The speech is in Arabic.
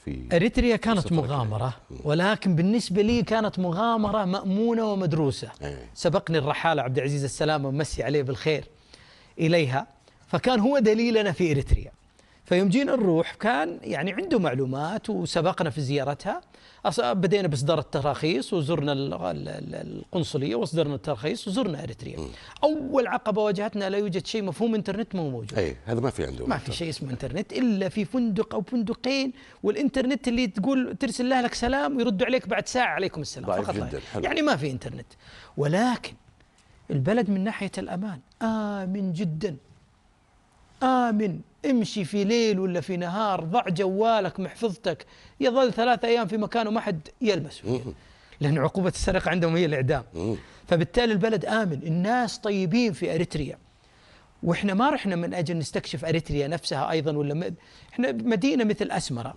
في اريتريا كانت مغامره، ولكن بالنسبه لي كانت مغامره مأمونه ومدروسه. سبقني الرحاله عبد العزيز السلام ومسي عليه بالخير اليها، فكان هو دليلنا في اريتريا. فيوم جينا نروح كان يعني عنده معلومات وسبقنا في زيارتها. بدينا بإصدار التراخيص وزرنا القنصلية واصدرنا التراخيص وزرنا إريتريا. أول عقبة واجهتنا لا يوجد شيء مفهوم إنترنت مو موجود. أي هذا ما في عندهم، ما في شيء اسمه إنترنت إلا في فندق أو فندقين، والإنترنت اللي تقول ترسل له لك سلام ويردوا عليك بعد ساعة عليكم السلام فقط جدا. يعني ما في إنترنت. ولكن البلد من ناحية الأمان آمن جدا، آمن. امشي في ليل ولا في نهار، ضع جوالك محفظتك يظل 3 أيام في مكانه ما حد يلمسه، لأن عقوبة السرقة عندهم هي الإعدام. فبالتالي البلد آمن، الناس طيبين في أريتريا. وإحنا ما رحنا من أجل نستكشف أريتريا نفسها أيضا، ولا إحنا مدينة مثل أسمرة